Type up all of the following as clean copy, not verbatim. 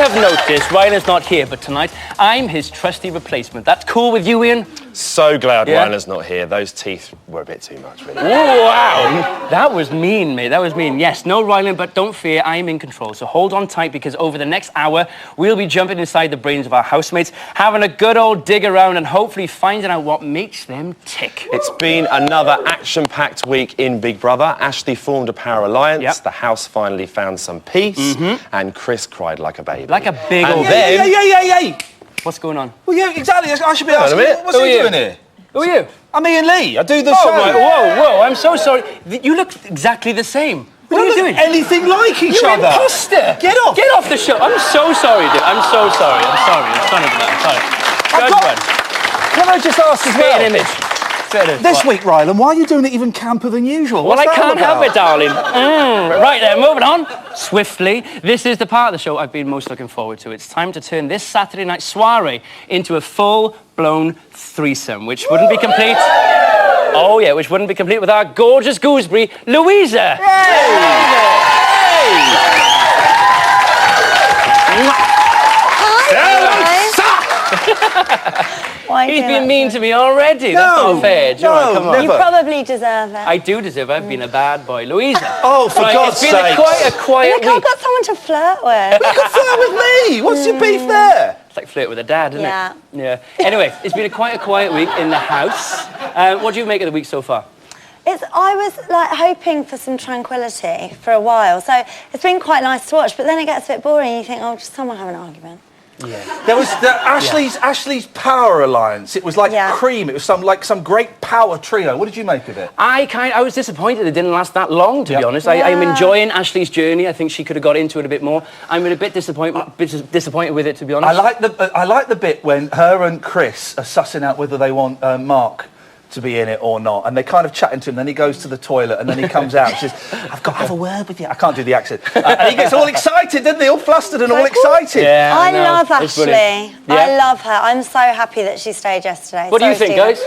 have noticed, Rylan's not here, but tonight I'm his trusty replacement. That's cool with you, Ian? So glad Rylan's not here. Those teeth were a bit too much, really. Oh, wow. That was mean, mate. That was mean. Yes, no Rylan, but don't fear, I'm in control. So hold on tight, because over the next hour, we'll be jumping inside the brains of our housemates, having a good old dig around and hopefully finding out what makes them tick. It's been another action-packed week in Big Brother. Ashley formed a power alliance, the house finally found some peace, and Chris cried like a baby. Like a big old... Hey! What's going on? Well, yeah, exactly. I should be asking. What's he doing here? Who are you? I'm Ian Lee. I do the show. Right. Whoa, I'm so sorry. You look exactly the same. What are you doing? Anything like each You're other. You're imposter. Get off. Get off the show. I'm so sorry, dude. I'm so sorry. I'm sorry. I'm sorry for that. I'm sorry. Good one. Can I just ask as well? An image. This week, Rylan, why are you doing it even camper than usual? Well, I can't help it, darling. Right then, moving on. Swiftly, this is the part of the show I've been most looking forward to. It's time to turn this Saturday night soiree into a full-blown threesome, which wouldn't be complete... Oh, yeah, which wouldn't be complete with our gorgeous gooseberry, Louisa. He's been mean to me already. That's not fair. No, come on. You probably deserve it. I do deserve it. I've been a bad boy. Louisa. Oh, for God's sake. It's been quite a quiet Look, week. I've got someone to flirt with. You can flirt with me. What's your beef there? It's like flirt with a dad, isn't Yeah. it? Yeah. Anyway, it's been quite a quiet week in the house. What do you make of the week so far? I was like hoping for some tranquility for a while, so it's been quite nice to watch. But then it gets a bit boring. You think, oh, just someone have an argument. Yeah. There was Ashley's power alliance. It was like cream. It was some great power trio. What did you make of it? I was disappointed it didn't last that long, to be honest. I'm enjoying Ashley's journey. I think she could have got into it a bit more. I'm a bit disappointed with it, to be honest. I like the bit when her and Chris are sussing out whether they want Mark to be in it or not, and they're kind of chatting to him. Then he goes to the toilet, and then he comes out and says, "I've got to have a word with you." I can't do the accent. And he gets all excited, doesn't he? All flustered and all excited. Yeah, I love Ashley. Yeah. I love her. I'm so happy that she stayed yesterday. What do you think, guys?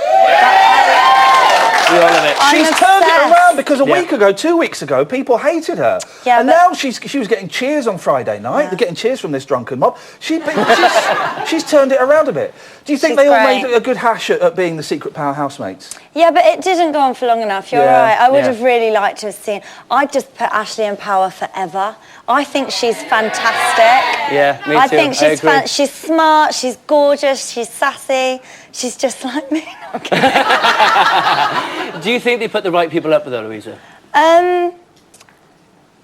We all love it. She's turned it around, because a week ago, 2 weeks ago, people hated her. Yeah, and now she was getting cheers on Friday night. They're getting cheers from this drunken mob. She's turned it around a bit. Do you think they all made a good hash at being the secret power housemates? Yeah, but it didn't go on for long enough. You're right. I would have really liked to have seen... I'd just put Ashley in power forever. I think she's fantastic. Yeah, me too. I think she's smart, she's gorgeous, she's sassy. She's just like me. Do you think they put the right people up with her, Louisa?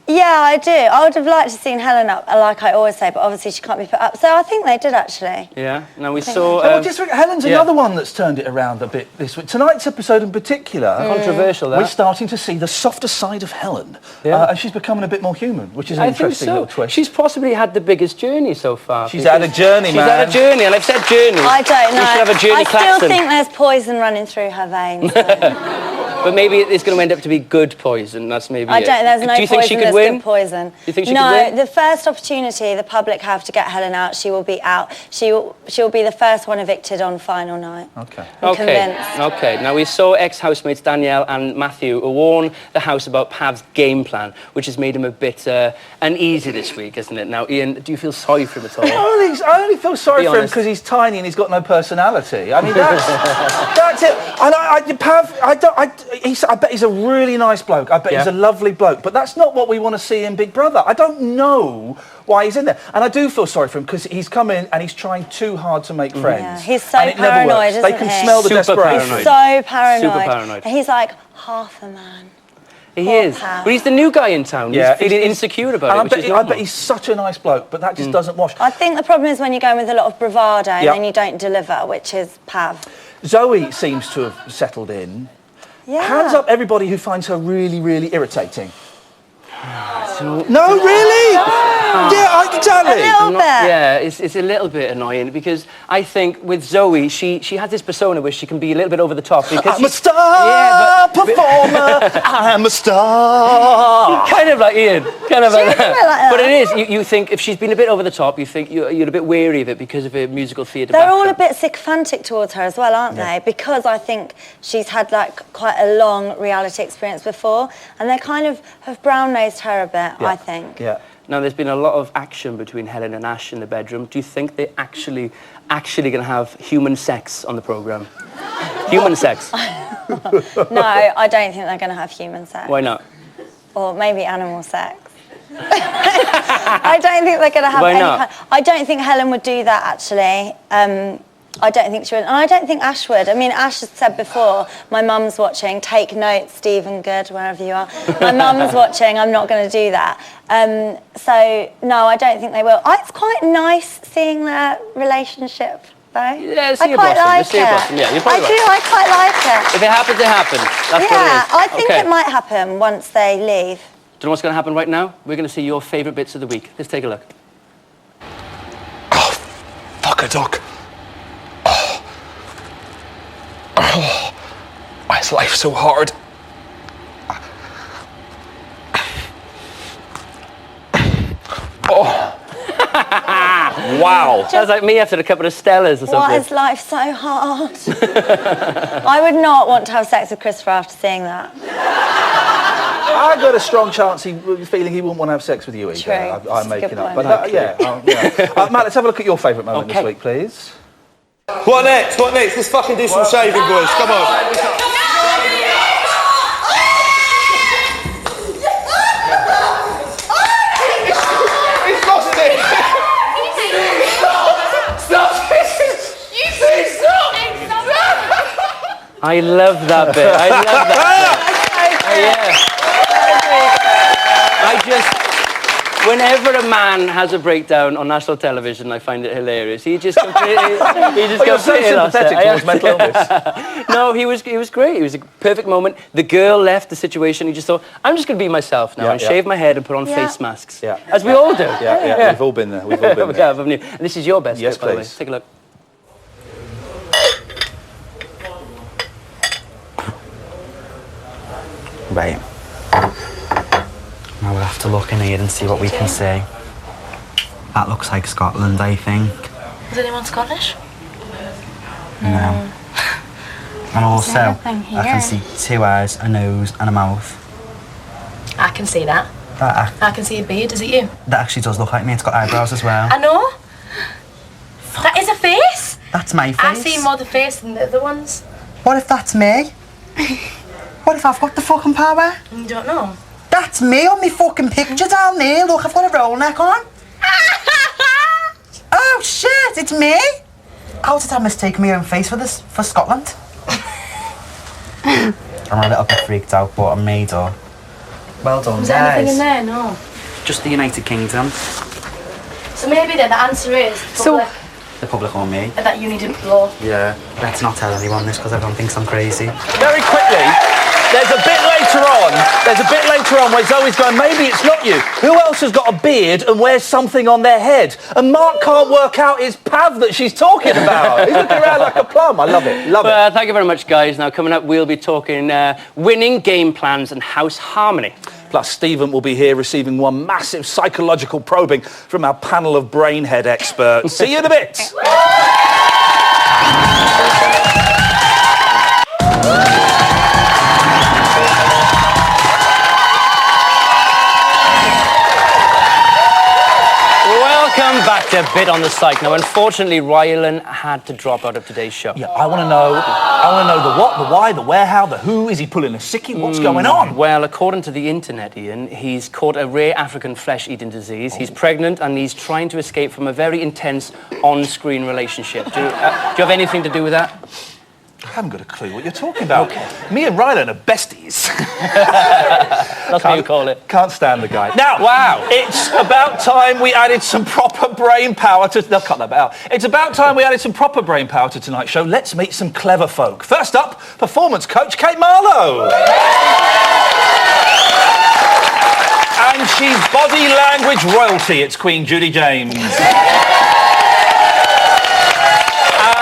Yeah, I do. I would have liked to have seen Helen up, like I always say, but obviously she can't be put up. So I think they did, actually. Yeah. Now we saw... Helen's another one that's turned it around a bit this week. Tonight's episode in particular... Controversial, that. We're starting to see the softer side of Helen. And she's becoming a bit more human, which is an interesting little twist. She's possibly had the biggest journey so far. She's had a journey, man. She's had a journey, and I've said journey. I don't know. We should have a journey I still think there's poison running through her veins. But maybe it's going to end up to be good poison. That's maybe I don't. There's no Do you think poison. she could There's win? good poison. Do you think she could No, win? the first opportunity the public have to get Helen out, she will be out. She'll be the first one evicted on final night. Okay. I'm convinced. Okay. Now we saw ex-housemates Danielle and Matthew warn the house about Pav's game plan, which has made him a bit uneasy this week, isn't it? Now, Ian, do you feel sorry for him at all? I only feel sorry for him because he's tiny and he's got no personality. I mean, that's it. And Pav, I bet he's a really nice bloke. I bet he's a lovely bloke. But that's not what we want to see in Big Brother. I don't know why he's in there. And I do feel sorry for him because he's come in and he's trying too hard to make friends. Yeah, he's so and it never paranoid, works. isn't They can he? smell the Super desperation. paranoid. He's so paranoid. Super paranoid. And he's like half a man. He is. Pav. But he's the new guy in town. Yeah, he's feeling insecure about it, which is I bet he's such a nice bloke, but that just doesn't wash. I think the problem is when you go in with a lot of bravado and then you don't deliver, which is Pav. Zoe seems to have settled in. Yeah. Hands up everybody who finds her really, really irritating. No, really? Yeah, exactly. A little bit. Yeah, it's a little bit annoying because I think with Zoe, she has this persona where she can be a little bit over the top. Because I'm a star performer. I'm a star. Kind of like Ian. Kind of like that. Like that. But it is. You think if she's been a bit over the top, you think you're a bit wary of it because of her musical theatre They're all a background. bit sycophantic towards her as well, aren't they? Because I think she's had like quite a long reality experience before, and they kind of have brown-nosed her a bit, I think. Yeah. Now, there's been a lot of action between Helen and Ash in the bedroom. Do you think they're actually going to have human sex on the programme? Human sex? No, I don't think they're going to have human sex. Why not? Or maybe animal sex. I don't think they're going to have Why any not? I don't think Helen would do that, actually. I don't think she would. And I don't think Ash would. I mean, Ash has said before, my mum's watching, take notes, Stephen Good, wherever you are. My mum's watching, I'm not going to do that. So, no, I don't think they will. It's quite nice seeing their relationship, though. Yeah, I quite like it. Yeah, you're probably right. I quite like it. If it happens, it happens. That's what it is. I think Okay. it might happen once they leave. Do you know what's going to happen right now? We're going to see your favourite bits of the week. Let's take a look. Oh, fuck a dog. Oh, why is life so hard? Oh. Wow. Sounds like me after a couple of Stellas or something. Why is life so hard? I would not want to have sex with Christopher after seeing that. I got a strong feeling he wouldn't want to have sex with you either. True. I'm That's a making good up. point. But yeah. Matt, let's have a look at your favourite moment Okay. this week, please. What next? What next? Let's fucking do some shaving, boys. Come on. He's lost it. Stop it. You say stop. I love that bit. I love that bit. Yeah. Whenever a man has a breakdown on national television, I find it hilarious. He just completely, You're so sympathetic towards mental illness. No, he was great. It was a perfect moment. The girl left the situation. He just thought, I'm just going to be myself now and shave my head and put on face masks. Yeah. As we all do. Yeah. We've all been there. We've all been We there. have, haven't you? And this is your best Yes, bit, by the way. please. Take a look. Right. Now we'll have to look in here and see what we can see. That looks like Scotland, I think. Is anyone Scottish? No. And also, nothing I can here. see 2 eyes, a nose, and a mouth. I can see that. I can see a beard. Is it you? That actually does look like me. It's got eyebrows as well. I know. That is a face. That's my face. I see more the face than the other ones. What if that's me? What if I've got the fucking power? You don't know. That's me on me fucking picture down there. Look, I've got a roll neck on. Oh shit, it's me. How did I mistake my own face for Scotland? I'm a little bit freaked out, but I'm made up. Well done, Is there guys. anything in there? No. Just the United Kingdom. So maybe then the answer is public, The public on me. that you need to blow. Yeah. Let's not tell anyone this because everyone thinks I'm crazy. Very quickly, there's a bit later on where Zoe's going, maybe it's not you. Who else has got a beard and wears something on their head? And Mark can't work out his pav that she's talking about. He's looking around like a plum. I love it. Love it. Thank you very much, guys. Now, coming up, we'll be talking winning game plans and house harmony. Plus, Stephen will be here receiving one massive psychological probing from our panel of brainhead experts. See you in a bit. Welcome back to Bit on the Psych. Now, unfortunately, Rylan had to drop out of today's show. Yeah, I want to know the what, the why, the where, how, the who. Is he pulling a sickie? What's going on? Well, according to the internet, Ian, he's caught a rare African flesh-eating disease. He's pregnant and he's trying to escape from a very intense on-screen relationship. Do you have anything to do with that? I haven't got a clue what you're talking about. Okay. Me and Rylan are besties. That's what you call it. Can't stand the guy. Now, Wow. It's about time we added some proper brain power to... They'll cut that bit out. It's about time we added some proper brain power to tonight's show. Let's meet some clever folk. First up, performance coach Kate Marlowe. And she's body language royalty. It's Queen Judy James.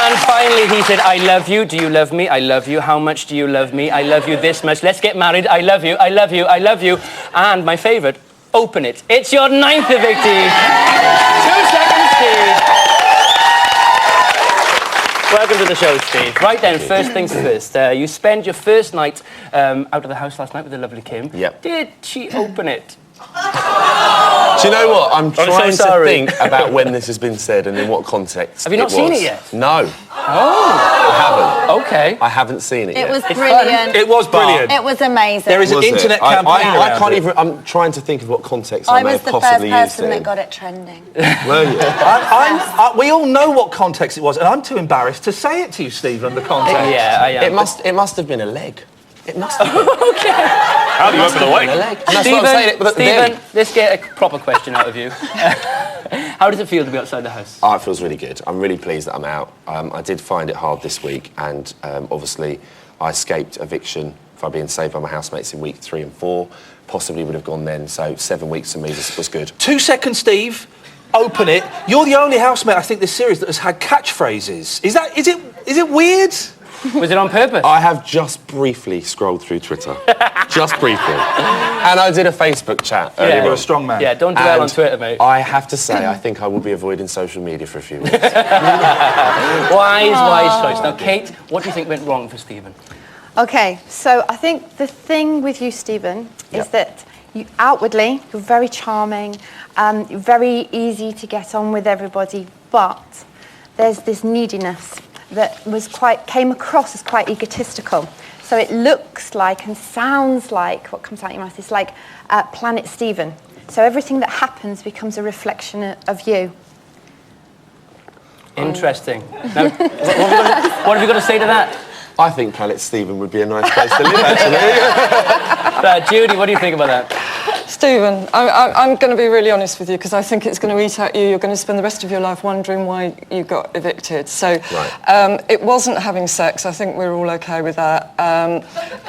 And finally, he said, I love you. Do you love me? I love you. How much do you love me? I love you this much. Let's get married. I love you. I love you. I love you. And my favourite, open it. It's your 9th evictee. 2 seconds, Steve. Welcome to the show, Steve. Right then, first things first. You spent your first night out of the house last night with the lovely Kim. Yep. Did she open it? Do you know what? I'm so trying to sorry. think about when this has been said and in what context. Have you not seen it yet? No. Oh. I haven't. Okay. I haven't seen it yet. It was brilliant. It was brilliant. It was amazing. There is an internet campaign I around can't it. even... I'm trying to think of what context I may was have the first possibly used person it that in. got it trending. Were you? We all know what context it was, and I'm too embarrassed to say it to you, Stephen, the context. Yeah, I am. It must have been a leg. It must have been. Okay. How do you open the leg? A leg. And that's what I'm saying. Stephen, let's get a proper question out of you. How does it feel to be outside the house? Oh, it feels really good. I'm really pleased that I'm out. I did find it hard this week, and obviously I escaped eviction by being saved by my housemates in week 3 and 4. Possibly would have gone then, so 7 weeks for me was good. 2 seconds, Steve. Open it. You're the only housemate, I think, this series that has had catchphrases. Is it weird? Was it on purpose? I have just briefly scrolled through Twitter. Just briefly. And I did a Facebook chat earlier You're on. a strong man. Yeah, don't dwell on And Twitter, mate. I have to say, I think I will be avoiding social media for a few minutes. Wise choice. Now, Kate, what do you think went wrong for Stephen? Okay, so I think the thing with you, Stephen, is that you outwardly, you're very charming, you're very easy to get on with everybody, but there's this neediness that came across as quite egotistical. So it looks like and sounds like, what comes out of your mouth is like Planet Stephen. So everything that happens becomes a reflection of you. Interesting. Now, what have you got to say to that? I think Planet Stephen would be a nice place to live, actually. Judy, what do you think about that? Stephen, I'm going to be really honest with you because I think it's going to eat at you. You're going to spend the rest of your life wondering why you got evicted. So it wasn't having sex. I think we're all okay with that.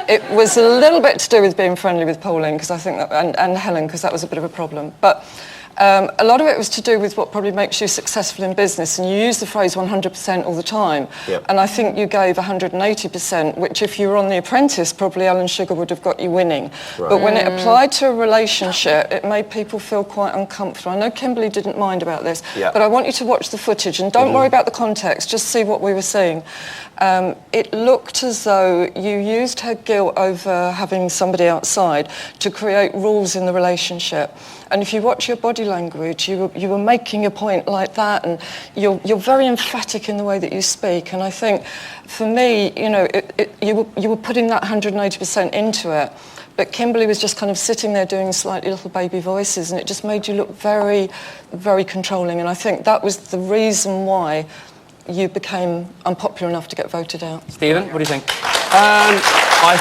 It was a little bit to do with being friendly with Pauline because I think that, and Helen, because that was a bit of a problem. But a lot of it was to do with what probably makes you successful in business, and you use the phrase 100% all the time. Yep. And I think you gave 180%, which if you were on The Apprentice, probably Alan Sugar would have got you winning. Right. But when it applied to a relationship, it made people feel quite uncomfortable. I know Kimberly didn't mind about this, but I want you to watch the footage and don't worry about the context, just see what we were seeing. It looked as though you used her guilt over having somebody outside to create rules in the relationship. And if you watch your body language, you were making a point like that, and you're very emphatic in the way that you speak. And I think, for me, you know, you were putting that 180% into it. But Kimberly was just kind of sitting there doing slightly little baby voices, and it just made you look very, very controlling. And I think that was the reason why you became unpopular enough to get voted out. Stephen, what do you think? I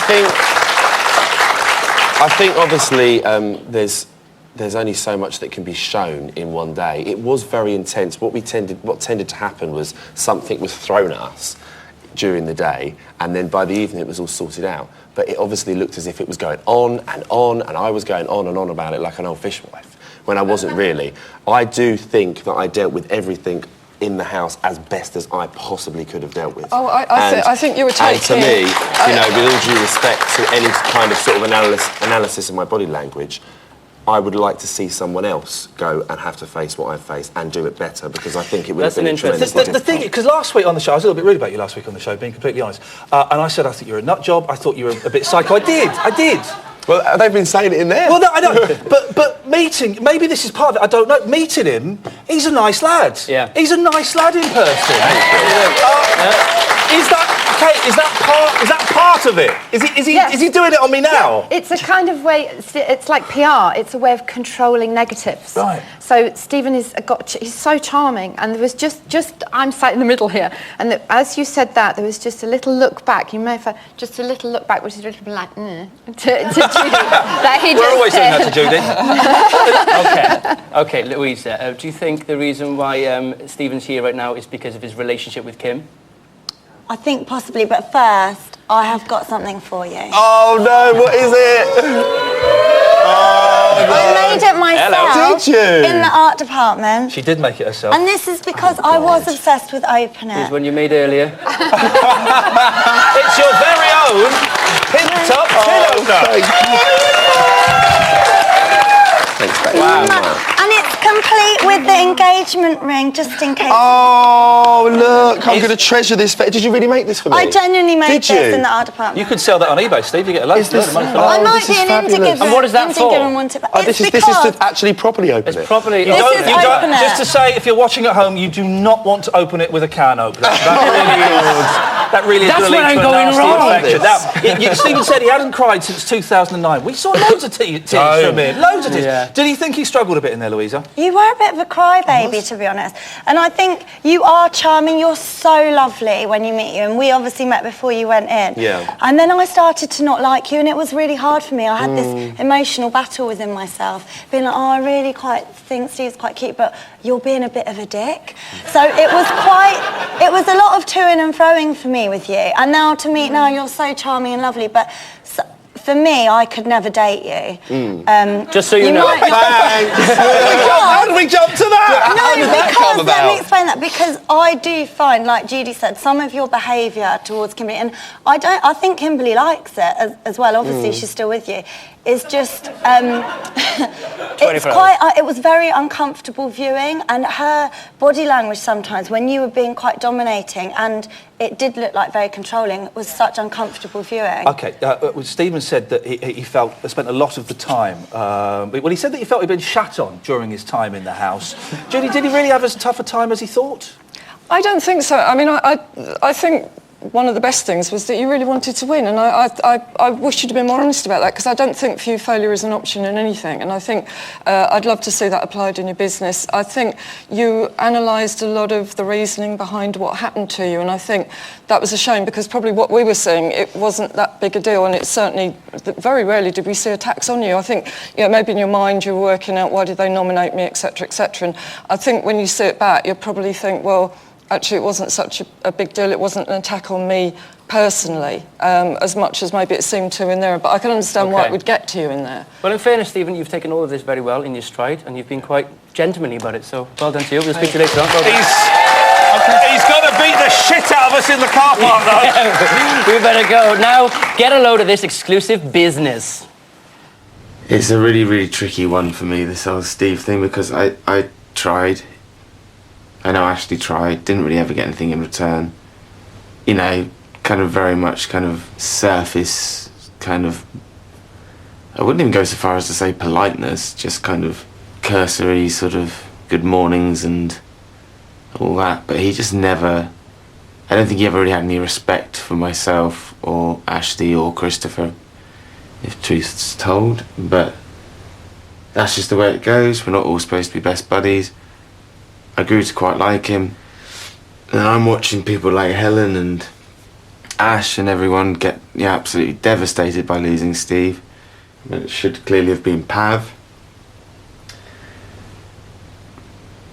think obviously there's only so much that can be shown in one day. It was very intense. What tended to happen was something was thrown at us during the day, and then by the evening it was all sorted out. But it obviously looked as if it was going on, and I was going on and on about it like an old fishwife, when I wasn't really. I do think that I dealt with everything in the house as best as I possibly could have dealt with. Oh, I think you were taking... And to me, you know, with all due respect to any kind of sort of analysis of my body language, I would like to see someone else go and have to face what I've faced and do it better, because I think it would have been a tremendous The thing, because last week on the show, I was a little bit rude about you last week on the show, being completely honest, and I said I think you're a nut job, I thought you were a bit psycho. I did. Well, they've been saying it in there. Well, no, I know, but meeting, maybe this is part of it, I don't know, meeting him, he's a nice lad. Yeah. He's a nice lad in person. Is that part of it? Is he doing it on me now? Yeah. It's a kind of way, it's like PR, it's a way of controlling negatives. Right. So Stephen he's so charming, and there was just I'm sat in the middle here, and as you said that, there was just a little look back, you may have had just a little look back, which is a little bit like, to Judy. That he We're always doing that to Judy. Okay, Louisa, do you think the reason why Stephen's here right now is because of his relationship with Kim? I think possibly, but first, I have got something for you. Oh no, what is it? Oh, no. I made it myself. Did you? In the art department. She did make it herself. And this is because I was obsessed with Open It. It was one you made earlier. It's your very own pin-top Thanks, babe. And it's complete with the engagement ring, just in case. Oh, look, I'm going to treasure this. Did you really make this for me? I genuinely made Did you? this in the art department. You could sell that on eBay, Steve. You get a load of money for that. I might be an indie giver. And what is that for? This is to actually properly open it. Properly. You don't, just to say, if you're watching at home, you do not want to open it with a can opener. That really is That's going to where lead I'm to a going nasty wrong. infection. Now, Stephen said he hadn't cried since 2009. We saw loads of tears from him. Loads of tears. Yeah. Did he think he struggled a bit in there, Louisa? You were a bit of a crybaby, to be honest. And I think you are charming. You're so lovely when you meet you. And we obviously met before you went in. Yeah. And then I started to not like you, and it was really hard for me. I had this emotional battle within myself, being like, oh, I really quite think Steve's quite cute, but you're being a bit of a dick. So it was a lot of toing and froing for me with you. And now to meet now, you're so charming and lovely, but for me, I could never date you. Just so you know. How did we jump to that? How did that come about? Let me explain that, because I do find, like Judy said, some of your behaviour towards Kimberly, and I think Kimberly likes it as well, obviously she's still with you, is just, it was very uncomfortable viewing, and her body language sometimes, when you were being quite dominating, and it did look like very controlling, was such uncomfortable viewing. Okay, Stephen said that he spent a lot of the time, well, he said that he felt he'd been shat on during his time in the house. Judy, did he really have as tough a time as he thought? I don't think so. I mean, I think one of the best things was that you really wanted to win, and I wish you'd have been more honest about that, because I don't think for you failure is an option in anything, and I think I'd love to see that applied in your business. I think you analysed a lot of the reasoning behind what happened to you, and I think that was a shame, because probably what we were seeing, it wasn't that big a deal, and it certainly, very rarely did we see attacks on you. I think, maybe in your mind you were working out, why did they nominate me, etc., etc., and I think when you see it back, you'll probably think, well, actually, it wasn't such a big deal. It wasn't an attack on me personally, as much as maybe it seemed to in there. But I can understand why it would get to you in there. Well, in fairness, Stephen, you've taken all of this very well in your stride, and you've been quite gentlemanly about it. So well done to you. We'll speak to you later on. He's going to beat the shit out of us in the car park, though. We better go. Now, get a load of this exclusive business. It's a really, really tricky one for me, this whole Steve thing, because I tried. I know Ashley tried, didn't really ever get anything in return. Kind of very much kind of surface, kind of, I wouldn't even go so far as to say politeness, just kind of cursory sort of good mornings and all that. But he just never, I don't think he ever really had any respect for myself or Ashley or Christopher, if truth's told. But that's just the way it goes. We're not all supposed to be best buddies. I grew to quite like him, and I'm watching people like Helen and Ash and everyone get absolutely devastated by losing Steve. I mean, it should clearly have been Pav.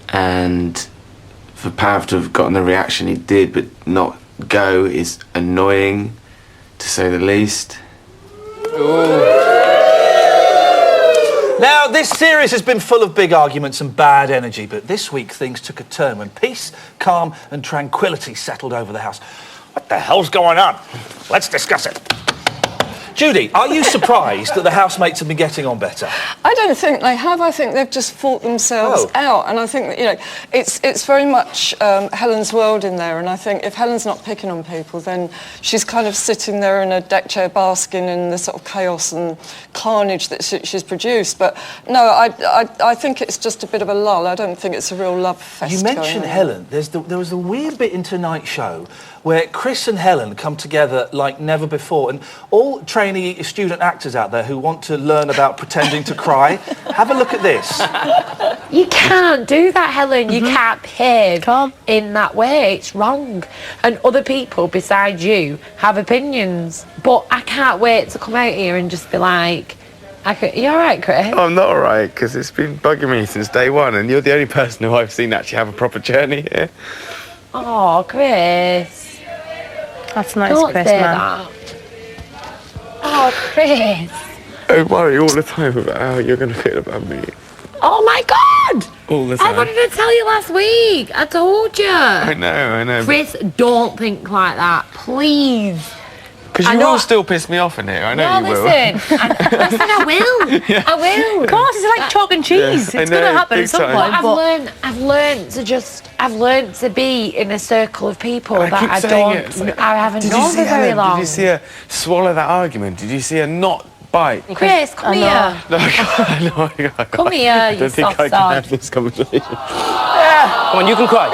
And for Pav to have gotten the reaction he did but not go is annoying, to say the least. Ooh. Now, this series has been full of big arguments and bad energy, but this week things took a turn when peace, calm and tranquility settled over the house. What the hell's going on? Let's discuss it. Judy, are you surprised that the housemates have been getting on better? I don't think they have. I think they've just fought themselves out, and I think that, it's very much Helen's world in there, and I think if Helen's not picking on people, then she's kind of sitting there in a deck chair basking in the sort of chaos and carnage that she's produced. But no, I think it's just a bit of a lull. I don't think it's a real love fest. You mentioned Helen. There was a weird bit in tonight's show where Chris and Helen come together like never before, and all trainee student actors out there who want to learn about pretending to cry, have a look at this. You can't do that, Helen. You can't behave in that way. It's wrong. And other people besides you have opinions. But I can't wait to come out here and just be like, you all right, Chris? I'm not all right, because it's been bugging me since day one, and you're the only person who I've seen actually have a proper journey here. Oh, Chris. That's nice, Don't Chris, say man. that. Oh, Chris. I worry all the time about how you're going to feel about me. Oh, my God. All the I time. wanted to tell you last week. I told you. I know. Chris, don't think like that, please. Because you will still piss me off in here. I know you will. Listen, I will. Yeah. I will. Of course, it's like chalk and cheese. Yeah, it's going to happen at some point. I've learned to be in a circle of people that I haven't known for very long. Did you see her swallow that argument? Did you see her not bite? Chris, come here. Come here, I you don't think soft I can sod. have this conversation. Come on, you can cry.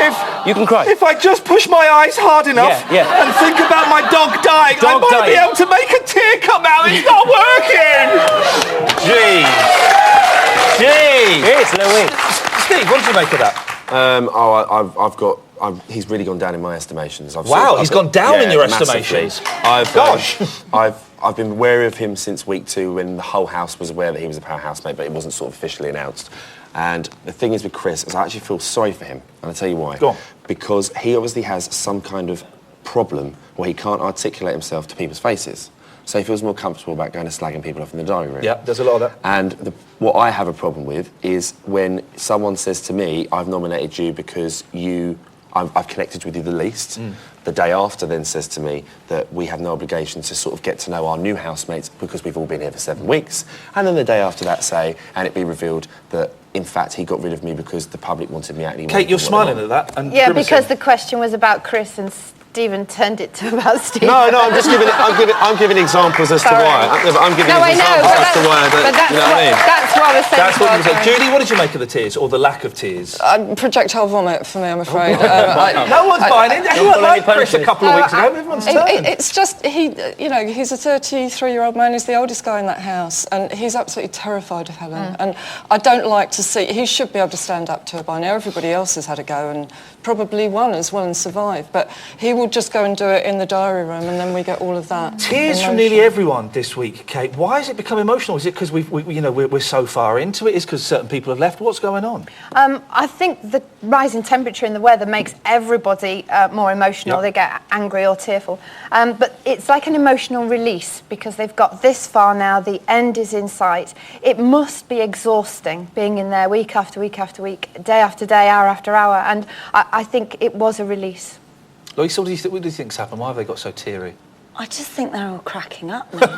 You can cry. If I just push my eyes hard enough and think about my dog dying, I might be able to make a tear come out. It's not working! Jeez. It's Louis. Steve, what did you make of that? He's really gone down in my estimations. He's gone down in your estimations. I've been wary of him since week 2 when the whole house was aware that he was a power housemate, but it wasn't sort of officially announced. And the thing is with Chris is I actually feel sorry for him, and I'll tell you why. Go on. Because he obviously has some kind of problem where he can't articulate himself to people's faces. So he feels more comfortable about going and slagging people off in the diary room. Yeah, there's a lot of that. And what I have a problem with is when someone says to me, I've nominated you because I've connected with you the least. The day after then says to me that we have no obligation to sort of get to know our new housemates because we've all been here for 7 weeks. And then the day after that say, and it be revealed that in fact he got rid of me because the public wanted me out. And Kate, you're smiling at that. And yeah, grimacing. because the question was about Chris and Stephen turned it to about Steve. No, I'm just I'm giving examples as to why. I'm giving examples as to why. But that's you know what I mean? That's what I was saying. That's what you said. Judy, what did you make of the tears or the lack of tears? Projectile vomit for me, I'm afraid. No one's buying it. You weren't like Chris a couple of weeks ago. Everyone's turned. It's just he's a 33-year-old man. He's the oldest guy in that house, and he's absolutely terrified of Helen. And I don't like to see. He should be able to stand up to her by now. Everybody else has had a go and probably won as well and survived. But he will just go and do it in the diary room, and then we get all of that. Tears from nearly everyone this week, Kate. Why has it become emotional? Is it because we're so far into it? Is it because certain people have left? What's going on? I think the rising temperature in the weather makes everybody more emotional. Yep. They get angry or tearful. But it's like an emotional release because they've got this far now. The end is in sight. It must be exhausting being in there week after week after week, day after day, hour after hour. And I think it was a release. Louisa, what do you think's happened? Why have they got so teary? I just think they're all cracking up now.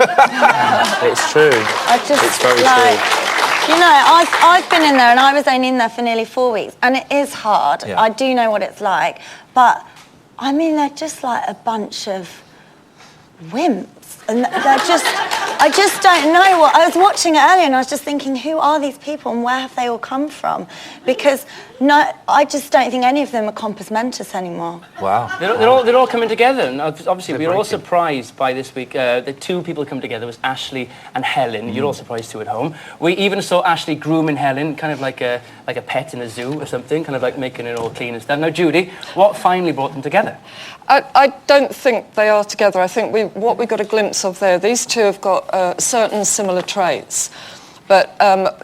It's true. It's very true. You know, I've been in there and I was only in there for nearly 4 weeks and it is hard. Yeah. I do know what it's like. But, I mean, they're just like a bunch of wimps. And I just don't know what... I was watching it earlier and I was just thinking, who are these people and where have they all come from? Because I just don't think any of them are compos mentis anymore. Wow. They're all coming together, and obviously we were all surprised by this week. The 2 people come together was Ashley and Helen. You're all surprised too at home. We even saw Ashley grooming Helen, kind of like a pet in a zoo or something, kind of like making it all clean and stuff. Now, Judy, what finally brought them together? I don't think they are together. I think what we got a glimpse of there, these 2 have got certain similar traits. But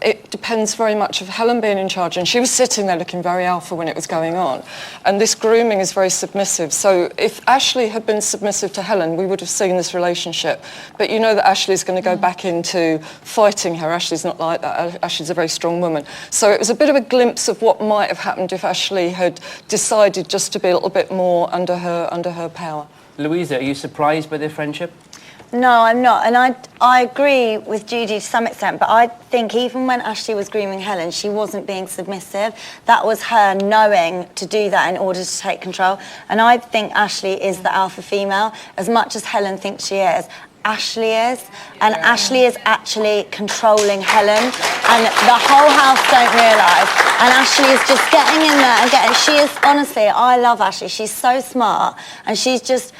it depends very much of Helen being in charge. And she was sitting there looking very alpha when it was going on. And this grooming is very submissive. So if Ashley had been submissive to Helen, we would have seen this relationship. But you know that Ashley's going to go back into fighting her. Ashley's not like that. Ashley's a very strong woman. So it was a bit of a glimpse of what might have happened if Ashley had decided just to be a little bit more under her power. Louisa, are you surprised by their friendship? No, I'm not. And I agree with Judy to some extent, but I think even when Ashley was grooming Helen, she wasn't being submissive. That was her knowing to do that in order to take control. And I think Ashley is the alpha female. As much as Helen thinks she is, Ashley is. And Ashley is actually controlling Helen. And the whole house don't realise. And Ashley is just getting in there and getting... She is, honestly, I love Ashley. She's so smart. And she's just...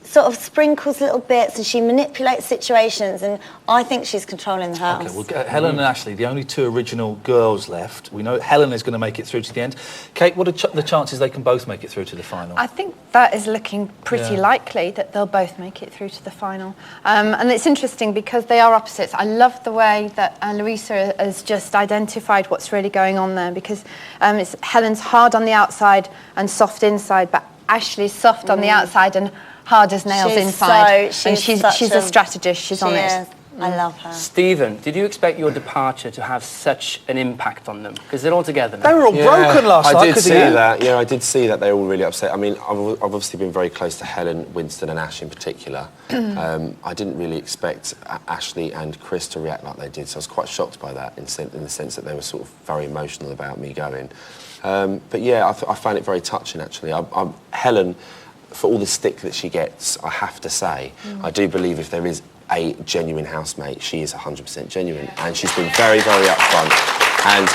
sort of sprinkles little bits and she manipulates situations and I think she's controlling the house. Okay, well, Helen and Ashley, the only 2 original girls left. We know Helen is going to make it through to the end. Kate, what are the chances they can both make it through to the final? I think that is looking pretty likely that they'll both make it through to the final. And it's interesting because they are opposites. I love the way that Louisa has just identified what's really going on there because it's Helen's hard on the outside and soft inside, but Ashley's soft on the outside and hard as nails inside. She's a strategist. She's honest. I love her. Stephen, did you expect your departure to have such an impact on them? Because they're all together now. They were all broken last night. I did see that. Yeah, I did see that. They were all really upset. I mean, I've obviously been very close to Helen, Winston and Ash in particular. I didn't really expect Ashley and Chris to react like they did, so I was quite shocked by that in the sense that they were sort of very emotional about me going. But yeah, I found it very touching, actually. Helen, for all the stick that she gets, I have to say, I do believe if there is a genuine housemate, she is 100% genuine, and she's been very, very upfront. And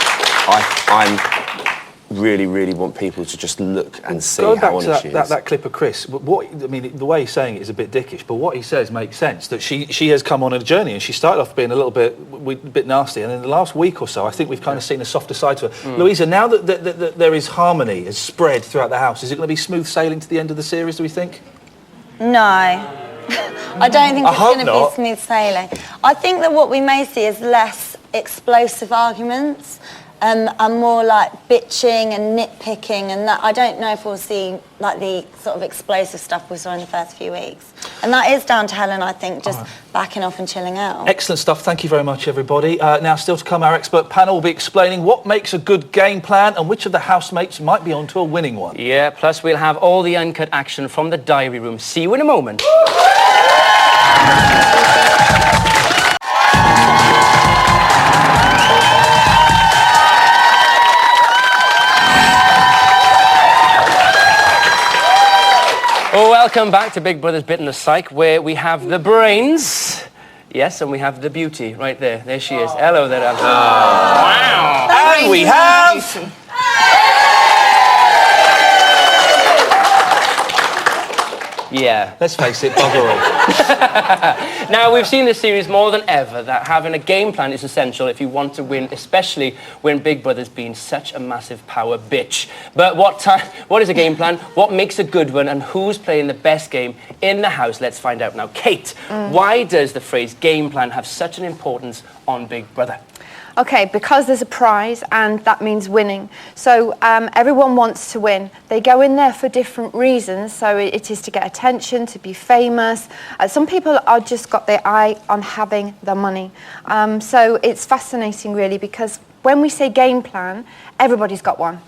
I'm really want people to just look and see how honest she is. That clip of Chris, I mean, the way he's saying it is a bit dickish, but what he says makes sense. That she has come on a journey, and she started off being a little bit nasty, and in the last week or so, I think we've kind of seen a softer side to her. Louisa, now that there is harmony, has spread throughout the house, is it going to be smooth sailing to the end of the series? Do we think? No. I don't think it's going to be smooth sailing. I think that what we may see is less explosive arguments and more like bitching and nitpicking, and that I don't know if we'll see like the sort of explosive stuff we saw in the first few weeks. And that is down to Helen, I think, just backing off and chilling out. Excellent stuff. Thank you very much, everybody. Now, still to come, our expert panel will be explaining what makes a good game plan and which of the housemates might be onto a winning one. Yeah, plus we'll have all the uncut action from the diary room. See you in a moment. Welcome back to Big Brother's Bitten of Psych, where we have the brains, yes, and we have the beauty right there. There she is. Hello there, Alison. Wow. And we have... Yeah. Let's face it, bugger all. Now, we've seen this series more than ever that having a game plan is essential if you want to win, especially when Big Brother's been such a massive power bitch. But what is a game plan? What makes a good one? And who's playing the best game in the house? Let's find out now. Kate, why does the phrase game plan have such an importance on Big Brother? Okay, because there's a prize and that means winning. So everyone wants to win. They go in there for different reasons. So it is to get attention, to be famous. Some people are just got their eye on having the money. So it's fascinating really, because when we say game plan, everybody's got one.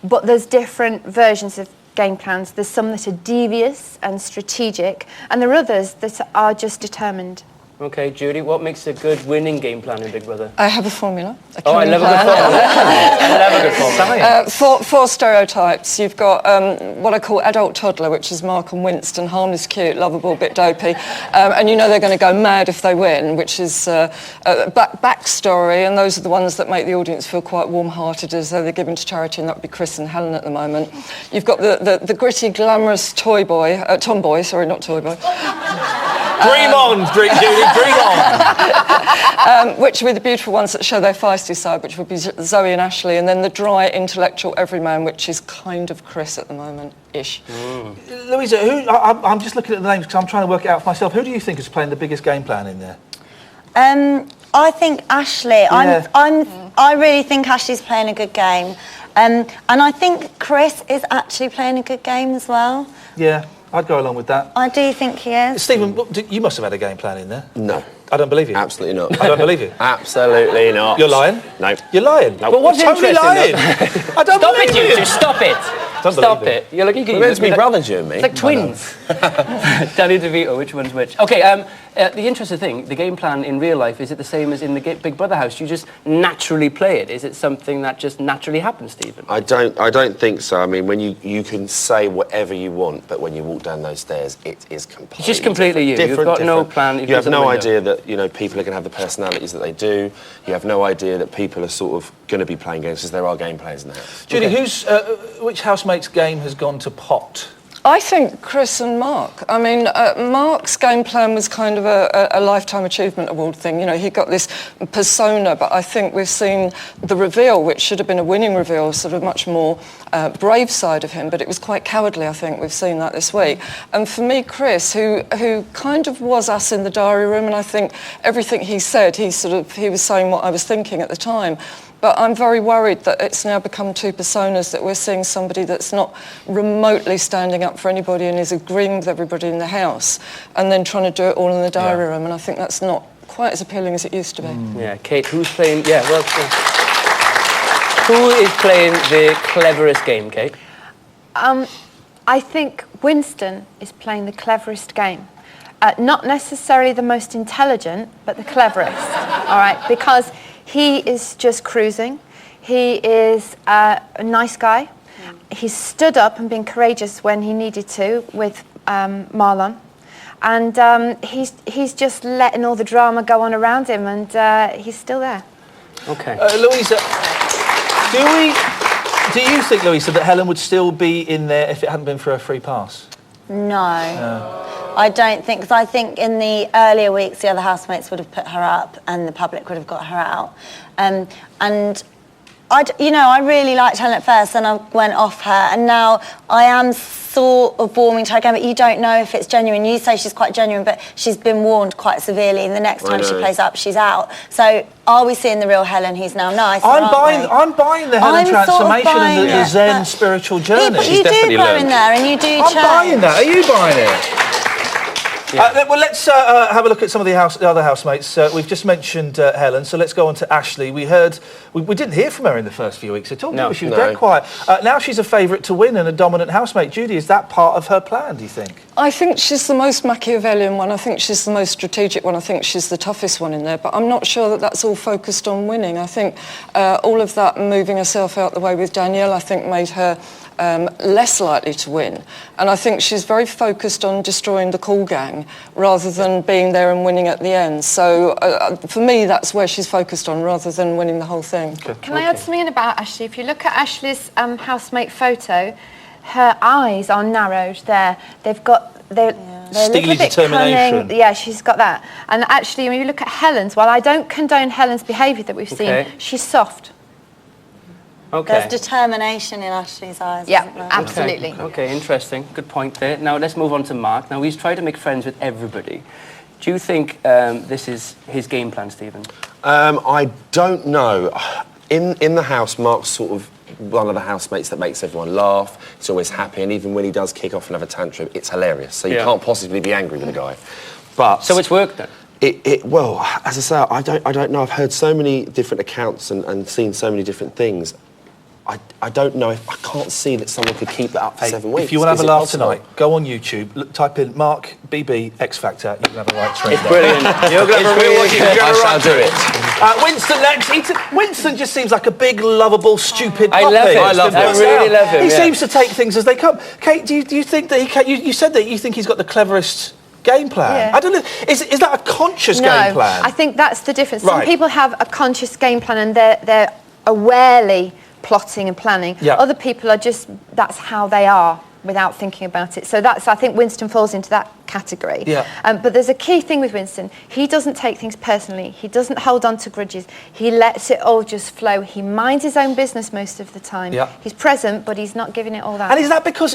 But there's different versions of game plans. There's some that are devious and strategic, and there are others that are just determined. Okay, Judy, what makes a good winning game plan in Big Brother? I have a formula. I love a good formula. I love a good formula. Four stereotypes. You've got what I call adult toddler, which is Mark and Winston, harmless, cute, lovable, bit dopey. And you know they're going to go mad if they win, which is backstory, and those are the ones that make the audience feel quite warm-hearted as though they're given to charity, and that would be Chris and Helen at the moment. You've got the gritty, glamorous tomboy, sorry, not toy boy. Dream on, Judy, dream on. Which would be the beautiful ones that show their feisty side, which would be Zoe and Ashley, and then the dry, intellectual everyman, which is kind of Chris at the moment-ish. Louisa, I'm just looking at the names because I'm trying to work it out for myself. Who do you think is playing the biggest game plan in there? I think Ashley. Yeah. I really think Ashley's playing a good game. And I think Chris is actually playing a good game as well. Yeah. I'd go along with that. I do think he is. Stephen, you must have had a game plan in there. No. I don't believe you. Absolutely not. I don't believe you. Absolutely not. You're lying? No. You're lying? No. But what's totally interesting, lying. I don't Stop believe it, you you. two. Stop it. Stop it. You're looking. We're meant to be brothers, you and me. It's like twins. Danny DeVito, which one's which? Okay, the interesting thing, the game plan in real life, is it the same as in the Big Brother house? You just naturally play it? Is it something that just naturally happens, Stephen? I don't think so. I mean, when you can say whatever you want, but when you walk down those stairs, it is completely It's just completely you. You've got no plan. You have no idea that, you know, people are going to have the personalities that they do. You have no idea that people are sort of going to be playing games, because there are game players in the house. Judy, which housemate's game has gone to pot? I think Chris and Mark. I mean, Mark's game plan was kind of a Lifetime Achievement Award thing. You know, he got this persona, but I think we've seen the reveal, which should have been a winning reveal, sort of much more brave side of him, but it was quite cowardly, I think. We've seen that this week. And for me, Chris, who kind of was us in the diary room, and I think everything he said, he was saying what I was thinking at the time. But I'm very worried that it's now become two personas, that we're seeing somebody that's not remotely standing up for anybody and is agreeing with everybody in the house, and then trying to do it all in the diary room. And I think that's not quite as appealing as it used to be. Yeah, Kate, who's playing... Yeah, well... Who is playing the cleverest game, Kate? I think Winston is playing the cleverest game. Not necessarily the most intelligent, but the cleverest, all right? Because he is just cruising. He is a nice guy. He's stood up and been courageous when he needed to with Marlon. And he's just letting all the drama go on around him, and he's still there. Okay. Louisa, do you think, Louisa, that Helen would still be in there if it hadn't been for her free pass? No. I don't think, because I think in the earlier weeks the other housemates would have put her up and the public would have got her out. And I really liked Helen at first, and I went off her, and now I am sort of warming to her again, but you don't know if it's genuine. You say she's quite genuine, but she's been warned quite severely, and the next time she plays up, she's out. So are we seeing the real Helen who's now nice? I'm buying the Helen transformation and the Zen spiritual journey. You do grow in there, and you do change. I'm buying that. Are you buying it? Yeah. Well, let's have a look at some of the other housemates. We've just mentioned Helen, so let's go on to Ashley. We didn't hear from her in the first few weeks at all. No, she was dead quiet. Now she's a favourite to win and a dominant housemate. Judy, is that part of her plan, do you think? I think she's the most Machiavellian one. I think she's the most strategic one. I think she's the toughest one in there. But I'm not sure that that's all focused on winning. I think all of that moving herself out the way with Danielle, I think, made her less likely to win. And I think she's very focused on destroying the cool gang rather than being there and winning at the end. So for me, that's where she's focused on rather than winning the whole thing. Can I add something in about Ashley? If you look at Ashley's housemate photo, her eyes are narrowed there. They're Steely determination. Cunning. Yeah, she's got that. And actually, when you look at Helen's, while I don't condone Helen's behaviour that we've seen, she's soft. Okay. There's determination in Ashley's eyes. Yeah, absolutely. Okay, interesting. Good point there. Now let's move on to Mark. Now he's tried to make friends with everybody. Do you think this is his game plan, Stephen? I don't know. In the house, Mark's sort of one of the housemates that makes everyone laugh. He's always happy, and even when he does kick off and have a tantrum, it's hilarious. So you can't possibly be angry with the guy. But so it's worked then. Well, as I say, I don't know. I've heard so many different accounts and seen so many different things. I don't know if I can't see that someone could keep that up for 7 weeks. If you want to have a laugh tonight, go on YouTube, type in Mark BB X Factor. You can have a right trend. It's brilliant. You're going to have a real watch. I shall do it. Winston next. Winston just seems like a big, lovable, stupid puppy. I love him. I really love him. He seems to take things as they come. Kate, do you think that he can? You said that you think he's got the cleverest game plan. Yeah. I don't know. Is that a conscious game plan? I think that's the difference. Right. Some people have a conscious game plan and they're awarely plotting and planning. Yeah. Other people are just, that's how they are without thinking about it. So I think Winston falls into that category. Yeah. But there's a key thing with Winston. He doesn't take things personally. He doesn't hold on to grudges. He lets it all just flow. He minds his own business most of the time. Yeah. He's present, but he's not giving it all that. And is that because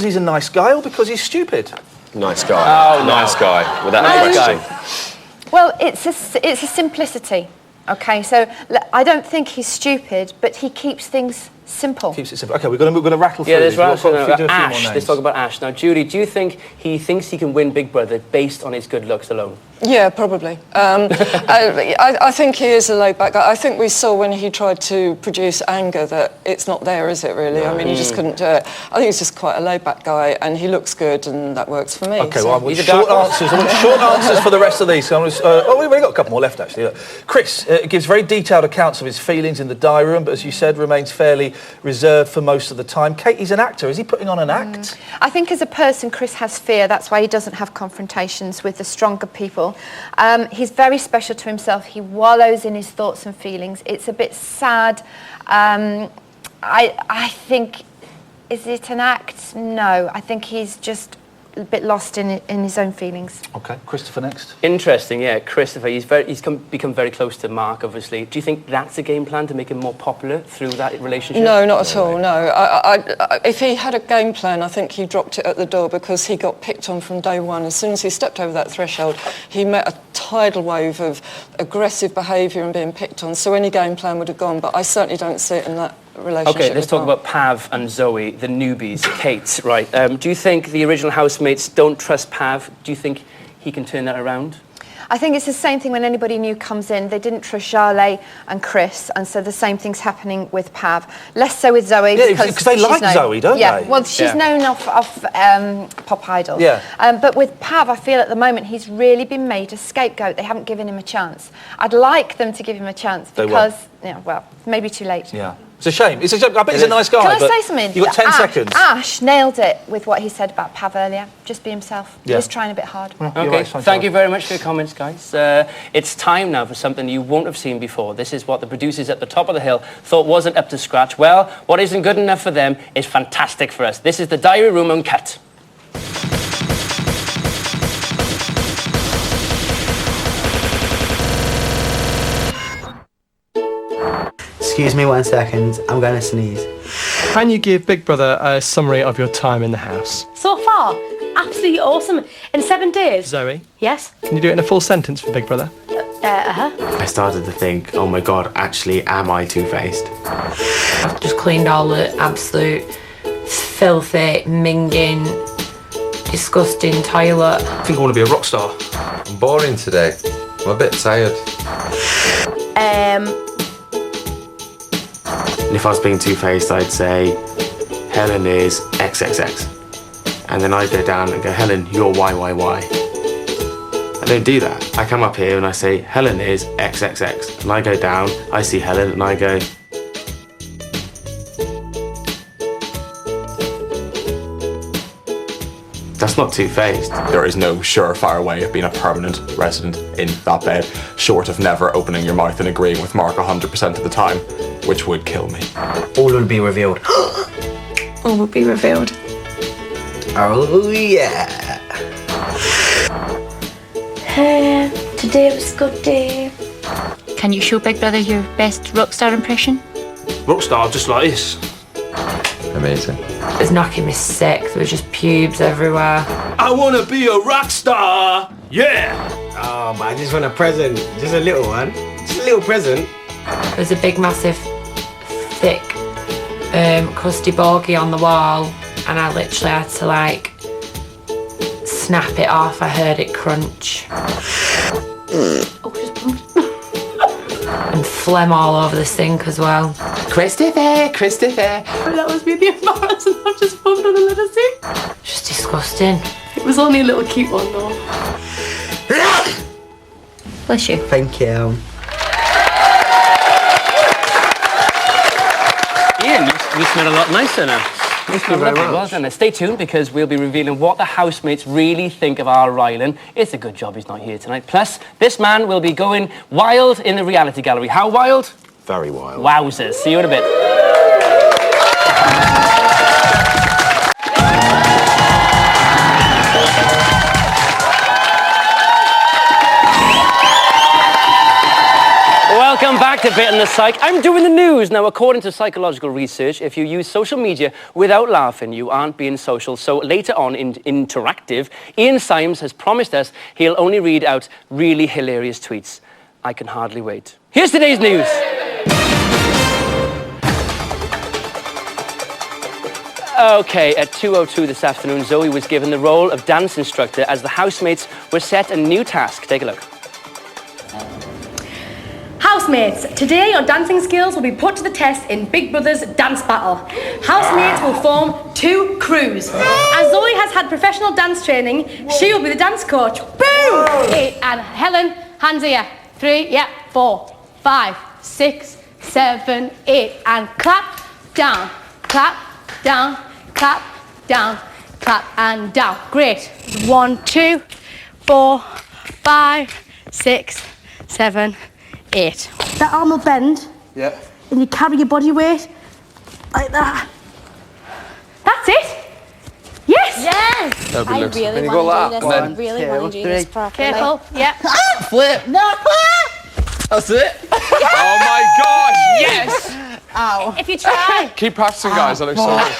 he's a nice guy or because he's stupid? Nice guy. Oh, nice guy. Without question. Well, it's a simplicity. Okay, so I don't think he's stupid, but he keeps things simple. Keeps it simple. Okay, we're going to rattle through these. Ash. Let's talk about Ash. Now, Judy, do you think he thinks he can win Big Brother based on his good looks alone? Yeah, probably. I think he is a laid-back guy. I think we saw when he tried to produce anger that it's not there, is it, really? No. I mean, he just couldn't do it. I think he's just quite a laid-back guy, and he looks good, and that works for me. Okay, well, I want short answers for the rest of these. So we've only got a couple more left, actually. Look. Chris gives very detailed accounts of his feelings in the diary room, but as you said, remains fairly reserved for most of the time. Kate, he's an actor. Is he putting on an act? I think as a person, Chris has fear. That's why he doesn't have confrontations with the stronger people. He's very special to himself. He wallows in his thoughts and feelings. It's a bit sad. I think, is it an act? No. I think he's just a bit lost in his own feelings. Okay, Christopher next. Interesting, yeah. Christopher, he's become very close to Mark, obviously. Do you think that's a game plan to make him more popular through that relationship? No, not at all, no. If he had a game plan, I think he dropped it at the door because he got picked on from day one. As soon as he stepped over that threshold, he met a tidal wave of aggressive behaviour and being picked on, so any game plan would have gone, but I certainly don't see it in that relationship. Okay, let's talk about Pav and Zoe, the newbies. Kate, right. Do you think the original housemates don't trust Pav? Do you think he can turn that around? I think it's the same thing when anybody new comes in. They didn't trust Charlotte and Chris, and so the same thing's happening with Pav. Less so with Zoe. Yeah, because they like Zoe, don't they? they? Well, she's known off Pop Idol. Yeah. But with Pav, I feel at the moment he's really been made a scapegoat. They haven't given him a chance. I'd like them to give him a chance because, maybe too late. Yeah. It's a shame. It's a shame. I bet he's a nice guy. Can I say something? You've got 10 seconds. Ash nailed it with what he said about Pav earlier. Just be himself. Yeah. He was trying a bit hard. Okay, thank you very much for your comments, guys. It's time now for something you won't have seen before. This is what the producers at the top of the hill thought wasn't up to scratch. Well, what isn't good enough for them is fantastic for us. This is the Diary Room Uncut. Excuse me 1 second, I'm going to sneeze. Can you give Big Brother a summary of your time in the house? So far, absolutely awesome. In 7 days. Zoe? Yes? Can you do it in a full sentence for Big Brother? I started to think, oh my god, actually, am I two-faced? I've just cleaned all the absolute filthy, minging, disgusting toilet. I think I want to be a rock star. I'm boring today. I'm a bit tired. And if I was being two-faced, I'd say, Helen is XXX. And then I'd go down and go, Helen, you're YYY. I don't do that. I come up here and I say, Helen is XXX. And I go down, I see Helen, and I go, that's not two-faced. There is no surefire way of being a permanent resident in that bed, short of never opening your mouth and agreeing with Mark 100% of the time, which would kill me. All will be revealed. All will be revealed. Oh, yeah. Today was a good day. Can you show Big Brother your best Rockstar impression? Rock star, just like this. Amazing. It was knocking me sick. There was just pubes everywhere. I want to be a rock star. Yeah. Oh, but I just want a present. Just a little one. Just a little present. There's a big, massive, thick, crusty bogey on the wall, and I literally had to, like, snap it off. I heard it crunch. And phlegm all over the sink as well. Christopher, Christopher. Oh, that was really embarrassing. I've just bumped on a little sink. Just disgusting. It was only a little cute one though. Bless you. Thank you. Ian, you smell a lot nicer now. Thank you very much. Well done. Stay tuned because we'll be revealing what the housemates really think of our Rylan. It's a good job he's not here tonight. Plus, this man will be going wild in the reality gallery. How wild? Very wild. Wowzers. See you in a bit. Welcome back to Bit in the Psych. I'm doing the news. Now, according to psychological research, if you use social media without laughing, you aren't being social. So later on in Interactive, Ian Symes has promised us he'll only read out really hilarious tweets. I can hardly wait. Here's today's news. Okay, at 2:02 this afternoon, Zoe was given the role of dance instructor as the housemates were set a new task. Take a look. Housemates, today your dancing skills will be put to the test in Big Brother's dance battle. Housemates will form 2 crews. As Zoe has had professional dance training, she will be the dance coach. Boom! 8, and Helen, hands here. 3, 4, 5, 6, 7, 8, and clap, down, clap, down, clap, down, clap, and down. Great. 1, 2, 4, 5, 6, 7, 8. That arm will bend. Yeah. And you carry your body weight like that. That's it. Yes. Yes. That'd be I nice. really Then you want go to like do this. that. I really want to do this properly. Careful. Yeah. Flip. No. That's it. Oh my gosh, yes! Ow. If you try. Keep practicing, guys. That looks so good.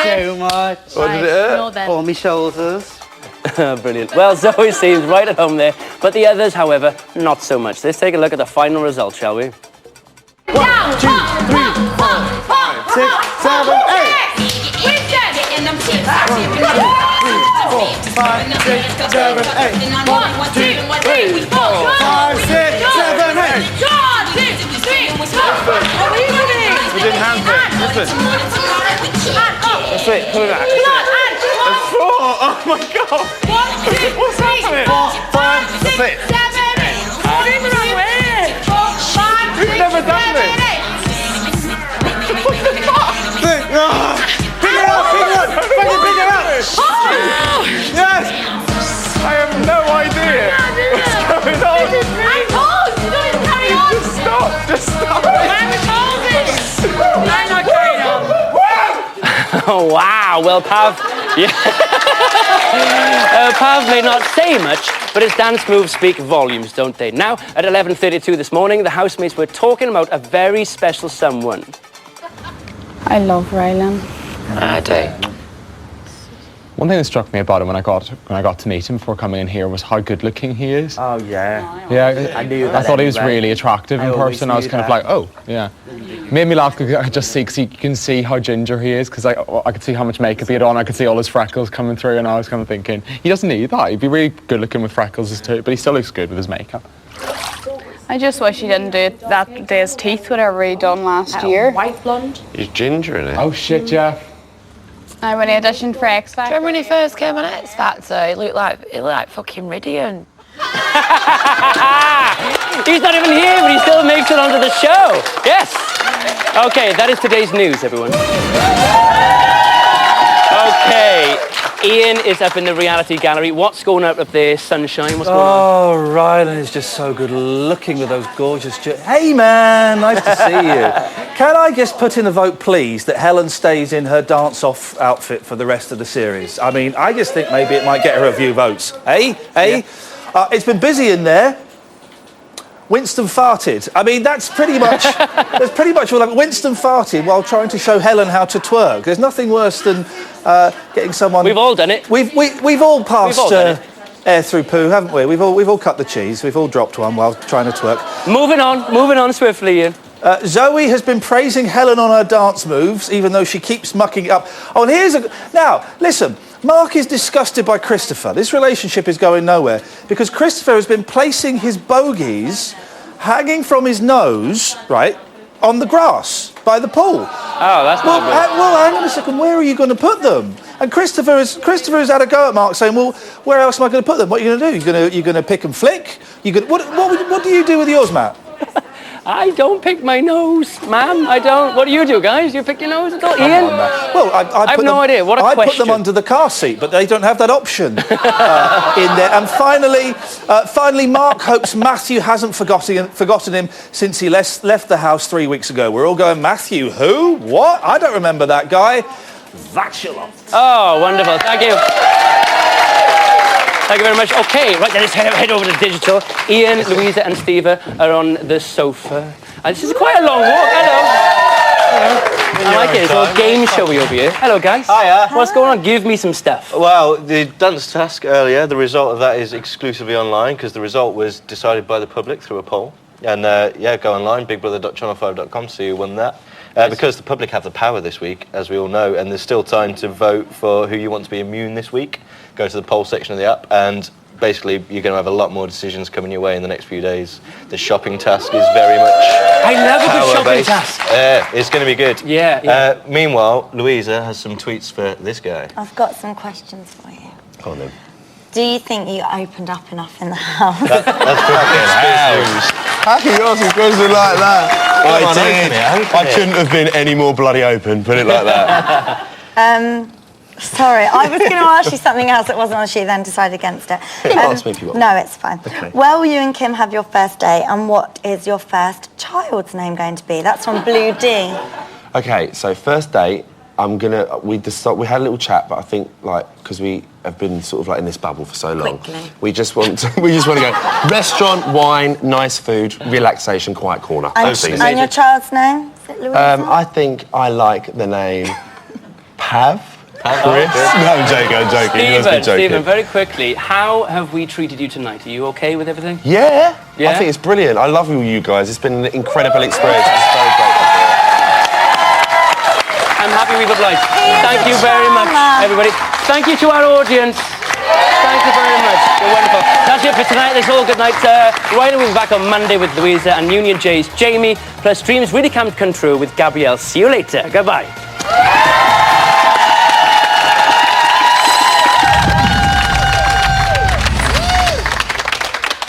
So much. What did it hurt? No, then. All my shoulders. Brilliant. Well, Zoe seems right at home there, but the others, however, not so much. Let's take a look at the final result, shall we? 1, 2, 3, 4, 5, 6, 7, 8. 5, 6, 7, 8. 1, 2, 3, 4, 5, 6, 7, 8. 1, 2, 3, 4. What are you doing? We didn't hand it. Listen. That's it. Pull it back. That's 4. Oh my God. 1, 2, What's 3, happening? 4, 5, 6, 7, 8. What are you doing? 4, 5, 6, We've never done this. 7, 8. Pick it up, pick it up. Fucking pick it up. Yes. I have no idea what's going on. I told you, don't carry on. Just stop. I'm not carrying on. Oh, wow. Well, Pav... Yeah. Pav may not say much, but his dance moves speak volumes, don't they? Now, at 11:32 this morning, the housemates were talking about a very special someone. I love Raylan. I do. One thing that struck me about him when I got to meet him before coming in here was how good looking he is. Oh yeah. Yeah, I knew that. I thought he was anyway. really attractive in person. I was kind of like, oh, yeah. Made me laugh because I could just see, because you can see how ginger he is, because I could see how much makeup he had on. I could see all his freckles coming through, and I was kind of thinking, he doesn't need that. He'd be really good looking with freckles too, but he still looks good with his makeup. I just wish he didn't do that to his teeth, whatever he done last year. White blonde. He's ginger in it. Oh shit, Jeff. When he auditioned for X Do you Factor. remember when he first came on X Factor? He looked like fucking Ridian. He's not even here, but he still makes it onto the show. Yes. Okay, that is today's news, everyone. Okay, Ian is up in the reality gallery. What's going up there, sunshine? What's going on? Oh, Rylan is just so good looking with those gorgeous... Hey, man, nice to see you. Can I just put in a vote, please, that Helen stays in her dance-off outfit for the rest of the series? I mean, I just think maybe it might get her a few votes. Hey? Yeah. It's been busy in there. Winston farted. I mean, that's pretty much all. Winston farted while trying to show Helen how to twerk. There's nothing worse than getting someone. We've all done it. We've all passed air through poo, haven't we? We've all cut the cheese. We've all dropped one while trying to twerk. Moving on swiftly, Ian. Zoe has been praising Helen on her dance moves, even though she keeps mucking it up. Oh, and now listen. Mark is disgusted by Christopher. This relationship is going nowhere because Christopher has been placing his bogies hanging from his nose, right, on the grass by the pool. Oh, that's not good. Well, hang on a second. Where are you going to put them? And Christopher has had a go at Mark, saying, "Well, where else am I going to put them? What are you going to do? You're going to pick and flick? What do you do with yours, Matt?" I don't pick my nose, ma'am. I don't. What do you do, guys? You pick your nose at all? Ian? Well, I have no idea. What a question. I put them under the car seat, but they don't have that option in there. And finally, Mark hopes Matthew hasn't forgotten him since he left the house 3 weeks ago. We're all going, Matthew, who? What? I don't remember that guy. Vachelot. Oh, wonderful. Thank you. Thank you very much. Okay, right then, let's head over to digital. Ian, Louisa and Steve are on the sofa. And this is quite a long walk. Hello. I like it. It's all game showy over here. Hello, guys. Hiya. What's going on? Give me some stuff. Well, the dance task earlier, the result of that is exclusively online because the result was decided by the public through a poll. And go online, bigbrother.channel5.com to see who won that. Because the public have the power this week, as we all know, and there's still time to vote for who you want to be immune this week. Go to the poll section of the app, and basically you're going to have a lot more decisions coming your way in the next few days. The shopping task is very much I love a good shopping power-based. task. It's going to be good. Yeah. Meanwhile, Louisa has some tweets for this guy. I've got some questions for you. Go on then. Do you think you opened up enough in the house? That's fucking news. How can you ask a question like that? Come on, open it. I couldn't have been any more bloody open, put it like that. Sorry, I was going to ask you something else that wasn't on the sheet, then decided against it. Ask me if you want. No, it's fine. Okay. Where will you and Kim have your first date, and what is your first child's name going to be? That's from Blue D. Okay, so first date, we had a little chat, but I think because we have been sort of like in this bubble for so long, we just want to go restaurant, wine, nice food, relaxation, quiet corner. And your child's name? Is it Louisa? I think I like the name Pav. Chris? No, I'm joking. You must be joking. Stephen, very quickly, how have we treated you tonight? Are you okay with everything? Yeah. I think it's brilliant. I love all you guys. It's been an incredible experience. It's very great. I'm happy we've obliged. Thank you very much, everybody. Thank you to our audience. much. You're wonderful. That's it for tonight. That's all. Good night. Ryan will be back on Monday with Louisa and Union J's Jamie, plus Dreams Really Can Come True with Gabrielle. See you later. Goodbye.